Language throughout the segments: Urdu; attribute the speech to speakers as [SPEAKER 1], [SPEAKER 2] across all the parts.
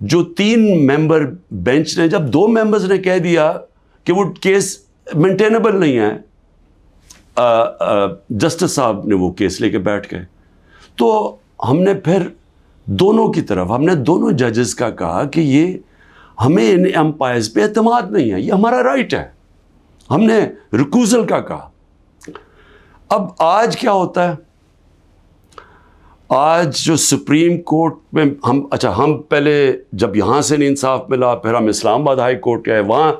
[SPEAKER 1] جو 3 ممبر بینچ نے, جب 2 ممبرز نے کہہ دیا کہ وہ کیس مینٹینیبل نہیں ہے, جسٹس صاحب نے وہ کیس لے کے بیٹھ گئے. تو ہم نے پھر دونوں کی طرف, ہم نے دونوں ججز کا کہا کہ یہ ہمیں ان امپائرز پہ اعتماد نہیں ہے, یہ ہمارا رائٹ ہے. ہم نے ریکوزل کا کہا. اب آج کیا ہوتا ہے, آج جو سپریم کورٹ میں ہم پہلے جب یہاں سے نہیں انصاف ملا, پھر ہم اسلام آباد ہائی کورٹ گئے, وہاں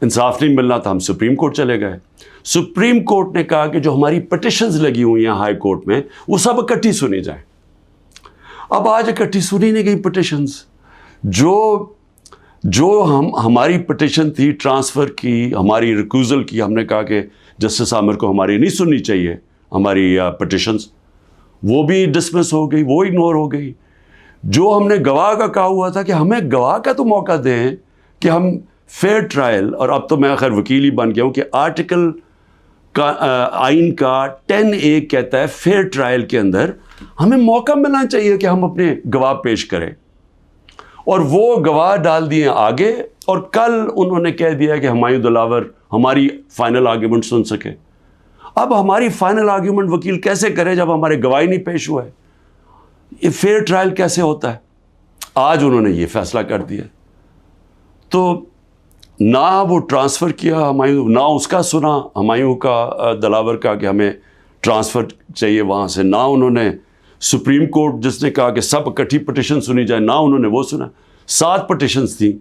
[SPEAKER 1] انصاف نہیں ملنا تھا, ہم سپریم کورٹ چلے گئے. سپریم کورٹ نے کہا کہ جو ہماری پٹیشنز لگی ہوئی ہیں ہائی کورٹ میں وہ سب اکٹھی سنی جائیں. اب آج اکٹھی سنی نہیں گئی پٹیشنز. جو ہماری پٹیشن تھی ٹرانسفر کی, ہماری ریکوزل کی, ہم نے کہا کہ جسٹس عامر کو ہماری نہیں سننی چاہیے ہماری پٹیشنز, وہ بھی ڈسمس ہو گئی, وہ اگنور ہو گئی. جو ہم نے گواہ کا کہا ہوا تھا کہ ہمیں گواہ کا تو موقع دیں کہ ہم فیئر ٹرائل, اور اب تو میں خیر وکیل ہی بن گیا ہوں کہ آرٹیکل کا آئین کا 10A کہتا ہے فیئر ٹرائل کے اندر ہمیں موقع ملنا چاہیے کہ ہم اپنے گواہ پیش کریں. اور وہ گواہ ڈال دیے آگے, اور کل انہوں نے کہہ دیا کہ ہمایوں دلاور ہماری فائنل آرگیومنٹ سن سکے. اب ہماری فائنل آرگیومنٹ وکیل کیسے کرے جب ہمارے گواہی نہیں پیش ہوا ہے؟ یہ فیئر ٹرائل کیسے ہوتا ہے؟ آج انہوں نے یہ فیصلہ کر دیا. تو نہ وہ ٹرانسفر کیا ہمایوں, نہ اس کا سنا ہمایوں کا دلاور کا کہ ہمیں ٹرانسفر چاہیے وہاں سے, نہ انہوں نے سپریم کورٹ جس نے کہا کہ سب اکٹھی پٹیشن سنی جائے, نہ انہوں نے وہ سنا. 7 پٹیشنز تھیں,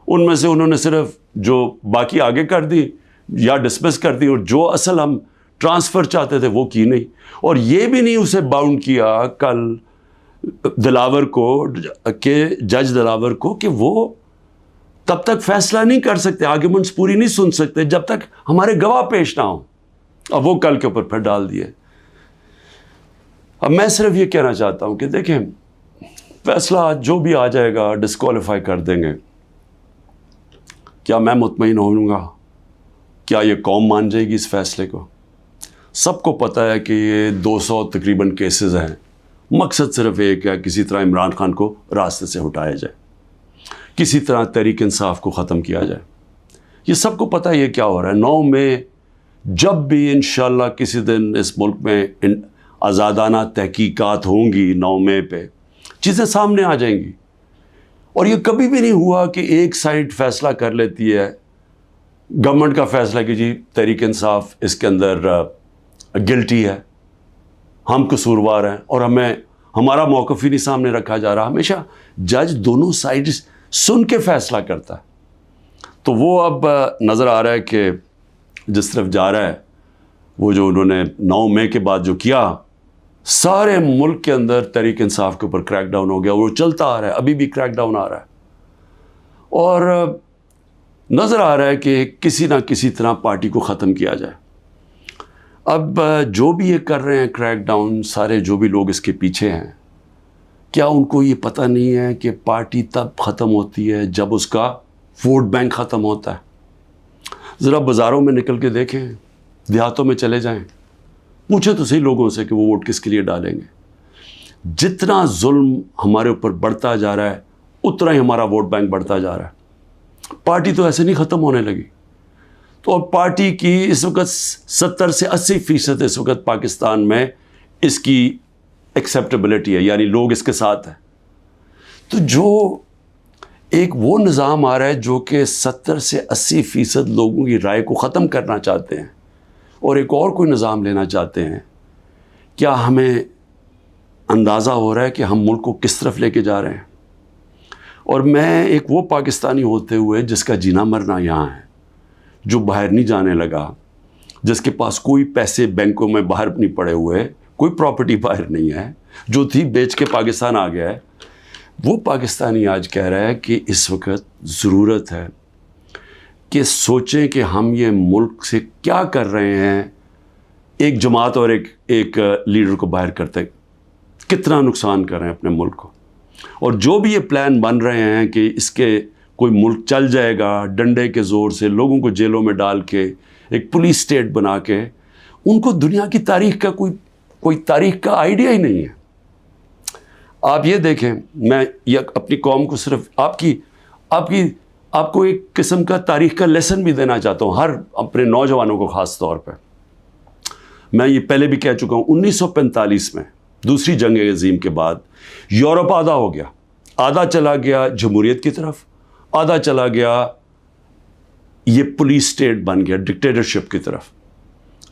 [SPEAKER 1] ان میں سے انہوں نے صرف جو باقی آگے کر دی یا ڈسمس کر دی, اور جو اصل ہم ٹرانسفر چاہتے تھے وہ کی نہیں. اور یہ بھی نہیں اسے باؤنڈ کیا کل دلاور کو, کہ جج دلاور کو, کہ وہ تب تک فیصلہ نہیں کر سکتے, آرگیومنٹس پوری نہیں سن سکتے جب تک ہمارے گواہ پیش نہ ہوں. اب وہ کل کے اوپر پھر ڈال دیے. اب میں صرف یہ کہنا چاہتا ہوں کہ دیکھیں, فیصلہ جو بھی آ جائے گا ڈسکوالیفائی کر دیں گے. کیا میں مطمئن ہوں گا؟ کیا یہ قوم مان جائے گی اس فیصلے کو؟ سب کو پتہ ہے کہ یہ 200 تقریباً کیسز ہیں. مقصد صرف ایک ہے, کسی طرح عمران خان کو راستے سے ہٹایا جائے, کسی طرح تحریک انصاف کو ختم کیا جائے. یہ سب کو پتہ ہے یہ کیا ہو رہا ہے. 9 مئی جب بھی انشاءاللہ کسی دن اس ملک میں آزادانہ تحقیقات ہوں گی, 9 مئی پہ چیزیں سامنے آ جائیں گی. اور یہ کبھی بھی نہیں ہوا کہ ایک سائڈ فیصلہ کر لیتی ہے, گورنمنٹ کا فیصلہ کہ جی تحریک انصاف اس کے اندر گلٹی ہے, ہم قصوروار ہیں, اور ہمارا موقف ہی نہیں سامنے رکھا جا رہا. ہمیشہ جج دونوں سائڈز سن کے فیصلہ کرتا ہے. تو وہ اب نظر آ رہا ہے کہ جس طرف جا رہا ہے, وہ جو انہوں نے 9 مئی کے بعد جو کیا, سارے ملک کے اندر تحریک انصاف کے اوپر کریک ڈاؤن ہو گیا, اور وہ چلتا آ رہا ہے, ابھی بھی کریک ڈاؤن آ رہا ہے. اور نظر آ رہا ہے کہ کسی نہ کسی طرح پارٹی کو ختم کیا جائے. اب جو بھی یہ کر رہے ہیں کریک ڈاؤن, سارے جو بھی لوگ اس کے پیچھے ہیں, کیا ان کو یہ پتہ نہیں ہے کہ پارٹی تب ختم ہوتی ہے جب اس کا ووٹ بینک ختم ہوتا ہے؟ ذرا بازاروں میں نکل کے دیکھیں, دیہاتوں میں چلے جائیں, پوچھیں تو صحیح لوگوں سے کہ وہ ووٹ کس کے لیے ڈالیں گے. جتنا ظلم ہمارے اوپر بڑھتا جا رہا ہے اتنا ہی ہمارا ووٹ بینک بڑھتا جا رہا ہے. پارٹی تو ایسے نہیں ختم ہونے لگی. تو اب پارٹی کی اس وقت 70 سے 80% اس وقت پاکستان میں اس کی ایکسیپٹیبلٹی ہے, یعنی لوگ اس کے ساتھ ہیں. تو جو ایک وہ نظام آ رہا ہے جو کہ 70 سے 80% لوگوں کی رائے کو ختم کرنا چاہتے ہیں, اور ایک اور کوئی نظام لینا چاہتے ہیں, کیا ہمیں اندازہ ہو رہا ہے کہ ہم ملک کو کس طرف لے کے جا رہے ہیں؟ اور میں ایک وہ پاکستانی ہوتے ہوئے جس کا جینا مرنا یہاں ہے, جو باہر نہیں جانے لگا, جس کے پاس کوئی پیسے بینکوں میں باہر نہیں پڑے ہوئے, کوئی پراپرٹی باہر نہیں ہے, جو تھی بیچ کے پاکستان آ گیا ہے, وہ پاکستانی آج کہہ رہا ہے کہ اس وقت ضرورت ہے کہ سوچیں کہ ہم یہ ملک سے کیا کر رہے ہیں. ایک جماعت اور ایک لیڈر کو باہر کرتے کتنا نقصان کر رہے ہیں اپنے ملک کو. اور جو بھی یہ پلان بن رہے ہیں کہ اس کے کوئی ملک چل جائے گا ڈنڈے کے زور سے, لوگوں کو جیلوں میں ڈال کے, ایک پولیس اسٹیٹ بنا کے, ان کو دنیا کی تاریخ کا کوئی تاریخ کا آئیڈیا ہی نہیں ہے. آپ یہ دیکھیں، میں یہ اپنی قوم کو صرف آپ کو ایک قسم کا تاریخ کا لیسن بھی دینا چاہتا ہوں، ہر اپنے نوجوانوں کو خاص طور پہ. میں یہ پہلے بھی کہہ چکا ہوں، 1945 میں دوسری جنگ عظیم کے بعد یورپ آدھا ہو گیا، آدھا چلا گیا جمہوریت کی طرف، آدھا چلا گیا یہ پولیس اسٹیٹ بن گیا ڈکٹیٹرشپ کی طرف.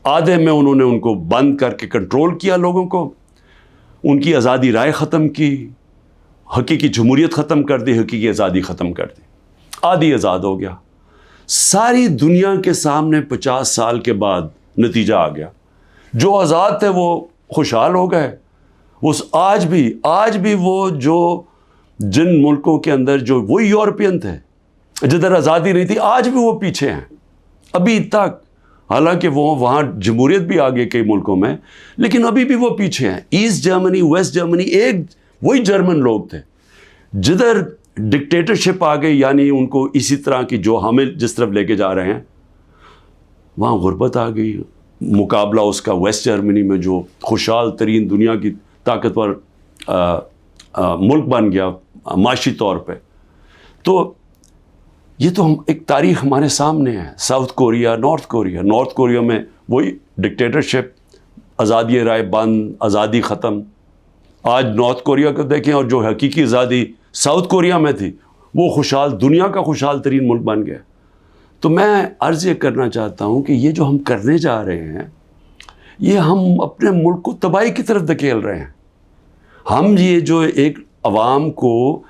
[SPEAKER 1] آدھے میں انہوں نے ان کو بند کر کے کنٹرول کیا لوگوں کو، ان کی آزادی رائے ختم کی، حقیقی جمہوریت ختم کر دی، حقیقی آزادی ختم کر دی، آدھی آزاد ہو گیا. ساری دنیا کے سامنے 50 سال کے بعد نتیجہ آ گیا. جو آزاد تھے وہ خوشحال ہو گئے. آج بھی وہ جو جن ملکوں کے اندر جو وہی یورپین تھے جدھر آزادی نہیں تھی، آج بھی وہ پیچھے ہیں ابھی تک. حالانکہ وہ وہاں جمہوریت بھی آ گئی کئی ملکوں میں، لیکن ابھی بھی وہ پیچھے ہیں. ایسٹ جرمنی، ویسٹ جرمنی ایک وہی جرمن لوگ تھے. جدھر ڈکٹیٹرشپ آ گئی، یعنی ان کو اسی طرح کی جو ہمیں جس طرف لے کے جا رہے ہیں، وہاں غربت آ گئی. مقابلہ اس کا ویسٹ جرمنی میں جو خوشحال ترین دنیا کی طاقتور ملک بن گیا معاشی طور پہ. تو یہ تو ایک تاریخ ہمارے سامنے ہے. ساؤتھ کوریا، نارتھ کوریا میں وہی ڈکٹیٹرشپ، آزادی رائے بند، آزادی ختم. آج نارتھ کوریا کو دیکھیں، اور جو حقیقی آزادی ساؤتھ کوریا میں تھی، وہ دنیا کا خوشحال ترین ملک بن گیا. تو میں عرض یہ کرنا چاہتا ہوں کہ یہ جو ہم کرنے جا رہے ہیں، یہ ہم اپنے ملک کو تباہی کی طرف دھکیل رہے ہیں. ہم یہ جو ایک عوام کو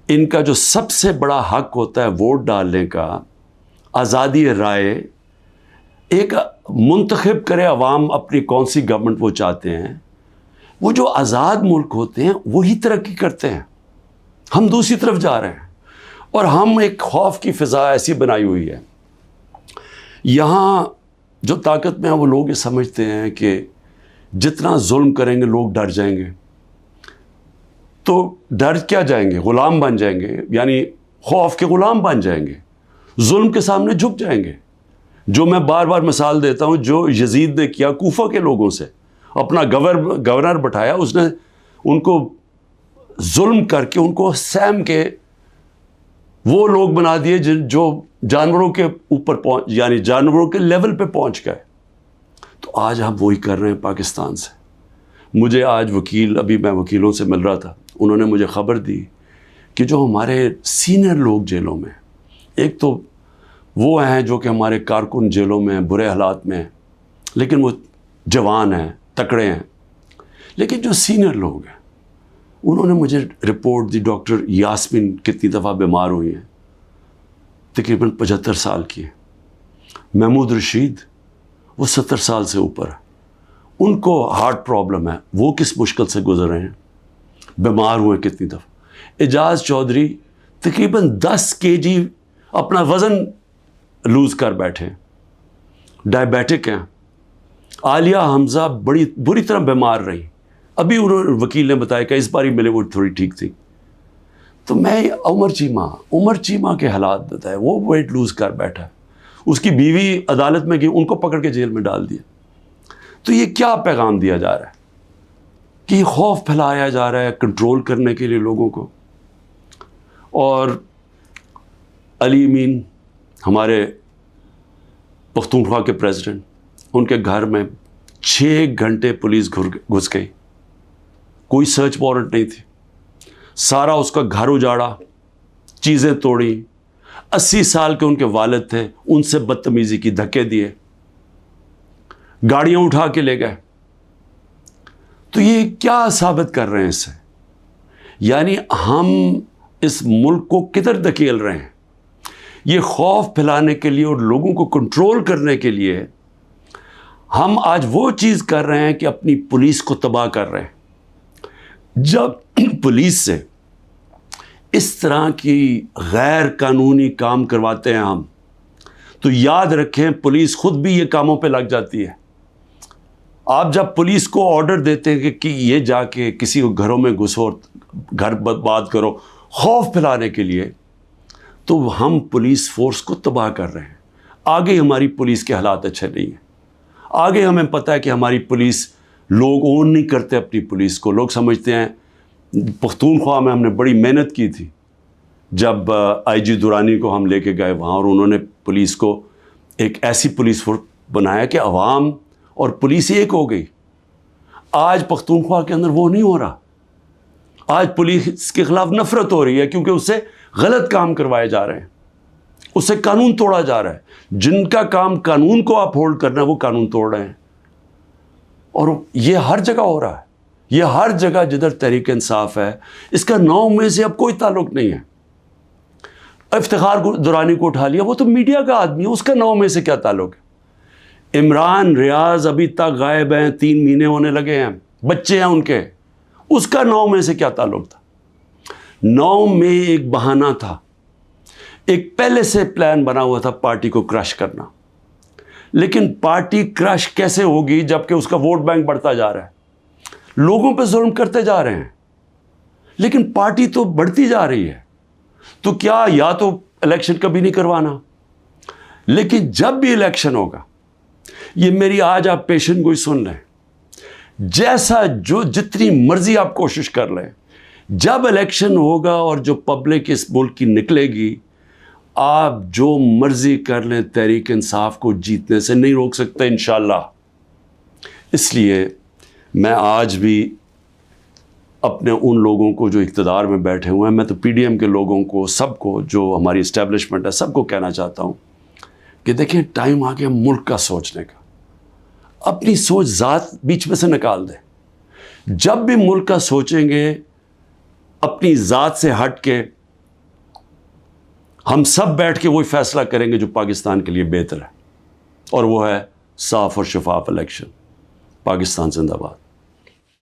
[SPEAKER 1] ان کا جو سب سے بڑا حق ہوتا ہے ووٹ ڈالنے کا، آزادی رائے، ایک منتخب کرے عوام اپنی کون سی گورنمنٹ وہ چاہتے ہیں. وہ جو آزاد ملک ہوتے ہیں وہی ترقی کرتے ہیں. ہم دوسری طرف جا رہے ہیں، اور ہم ایک خوف کی فضا ایسی بنائی ہوئی ہے. یہاں جو طاقت میں ہیں وہ لوگ یہ سمجھتے ہیں کہ جتنا ظلم کریں گے لوگ ڈر جائیں گے. تو ڈر کیا جائیں گے؟ غلام بن جائیں گے، یعنی خوف کے غلام بن جائیں گے، ظلم کے سامنے جھک جائیں گے. جو میں بار بار مثال دیتا ہوں، جو یزید نے کیا کوفہ کے لوگوں سے، اپنا گورنر بٹھایا، اس نے ان کو ظلم کر کے ان کو سیم کے وہ لوگ بنا دیے جو جانوروں کے اوپر یعنی جانوروں کے لیول پہ پہنچ گئے. تو آج ہم وہی کر رہے ہیں پاکستان سے. مجھے آج ابھی میں وکیلوں سے مل رہا تھا، انہوں نے مجھے خبر دی کہ جو ہمارے سینئر لوگ جیلوں میں، ایک تو وہ ہیں جو کہ ہمارے کارکن جیلوں میں ہیں، برے حالات میں ہیں، لیکن وہ جوان ہیں، تکڑے ہیں. لیکن جو سینئر لوگ ہیں، انہوں نے مجھے رپورٹ دی. ڈاکٹر یاسمین کتنی دفعہ بیمار ہوئی ہیں، تقریباً 75 سال کی ہیں. محمود رشید، وہ 70 سال سے اوپر ہے، ان کو ہارٹ پرابلم ہے، وہ کس مشکل سے گزر رہے ہیں، بیمار ہوئے کتنی دفعہ. اعجاز چودھری تقریباً 10 kg اپنا وزن لوز کر بیٹھے، ڈائبیٹک ہیں. عالیہ حمزہ بڑی بری طرح بیمار رہی، ابھی وکیل نے بتایا کہ اس بار ہی ملے وہ تھوڑی ٹھیک تھی. تو میں عمر چیمہ کے حالات بتائے، وہ ویٹ لوز کر بیٹھا ہے، اس کی بیوی عدالت میں گئی، ان کو پکڑ کے جیل میں ڈال دیا. تو یہ کیا پیغام دیا جا رہا ہے کہ یہ خوف پھیلایا جا رہا ہے کنٹرول کرنے کے لیے لوگوں کو. اور علی امین، ہمارے پختونخوا کے پریزیڈنٹ، ان کے گھر میں 6 گھنٹے پولیس گھس گئی، کوئی سرچ وارنٹ نہیں تھی. سارا اس کا گھر اجاڑا، چیزیں توڑی. 80 سال کے ان کے والد تھے، ان سے بدتمیزی کی، دھکے دیے، گاڑیاں اٹھا کے لے گئے. تو یہ کیا ثابت کر رہے ہیں اس سے؟ یعنی ہم اس ملک کو کدھر دھکیل رہے ہیں؟ یہ خوف پھیلانے کے لیے اور لوگوں کو کنٹرول کرنے کے لیے ہم آج وہ چیز کر رہے ہیں کہ اپنی پولیس کو تباہ کر رہے ہیں. جب پولیس سے اس طرح کی غیر قانونی کام کرواتے ہیں ہم، تو یاد رکھیں پولیس خود بھی یہ کاموں پہ لگ جاتی ہے. آپ جب پولیس کو آرڈر دیتے ہیں کہ یہ جا کے کسی گھروں میں گھسو، گھر برباد کرو، خوف پھیلانے کے لیے، تو ہم پولیس فورس کو تباہ کر رہے ہیں. آگے ہماری پولیس کے حالات اچھے نہیں ہیں. آگے ہمیں پتہ ہے کہ ہماری پولیس، لوگ اون نہیں کرتے اپنی پولیس کو. لوگ سمجھتے ہیں پختونخوا میں ہم نے بڑی محنت کی تھی جب آئی جی درانی کو ہم لے کے گئے وہاں، اور انہوں نے پولیس کو ایک ایسی پولیس فورس بنایا کہ عوام اور پولیس ایک ہو گئی۔ آج پختونخوا کے اندر وہ نہیں ہو رہا، آج پولیس کے خلاف نفرت ہو رہی ہے کیونکہ اس سے غلط کام کروائے جا رہے ہیں، اس سے قانون توڑا جا رہا ہے۔ جن کا کام قانون کو اپ ہولڈ کرنا ہے وہ قانون توڑ رہے ہیں، اور یہ ہر جگہ ہو رہا ہے، یہ ہر جگہ جدھر تحریک انصاف ہے۔ اس کا 9 میں سے اب کوئی تعلق نہیں ہے۔ افتخار درانی کو اٹھا لیا، وہ تو میڈیا کا آدمی ہے، اس کا 9 میں سے کیا تعلق ہے؟ عمران ریاض ابھی تک غائب ہیں، 3 مہینے ہونے لگے ہیں، بچے ہیں ان کے، اس کا 9 میں سے کیا تعلق تھا؟ 9 میں ایک بہانہ تھا، ایک پہلے سے پلان بنا ہوا تھا پارٹی کو کرش کرنا۔ لیکن پارٹی کرش کیسے ہوگی جبکہ اس کا ووٹ بینک بڑھتا جا رہا ہے، لوگوں پہ ظلم کرتے جا رہے ہیں، لیکن پارٹی تو بڑھتی جا رہی ہے۔ تو کیا یا تو الیکشن کبھی نہیں کروانا، لیکن جب بھی الیکشن ہوگا، یہ میری آج آپ پیشن گوئی سن لیں، جیسا جو جتنی مرضی آپ کوشش کر لیں، جب الیکشن ہوگا اور جو پبلک اس ملک کی نکلے گی، آپ جو مرضی کر لیں، تحریک انصاف کو جیتنے سے نہیں روک سکتے انشاءاللہ۔ اس لیے میں آج بھی اپنے ان لوگوں کو جو اقتدار میں بیٹھے ہوئے ہیں، میں تو پی ڈی ایم کے لوگوں کو، سب کو، جو ہماری اسٹیبلشمنٹ ہے، سب کو کہنا چاہتا ہوں کہ دیکھیں ٹائم آ گیا ملک کا سوچنے کا۔ اپنی سوچ ذات بیچ میں سے نکال دیں۔ جب بھی ملک کا سوچیں گے اپنی ذات سے ہٹ کے، ہم سب بیٹھ کے وہی فیصلہ کریں گے جو پاکستان کے لیے بہتر ہے، اور وہ ہے صاف اور شفاف الیکشن۔ پاکستان زندہ باد۔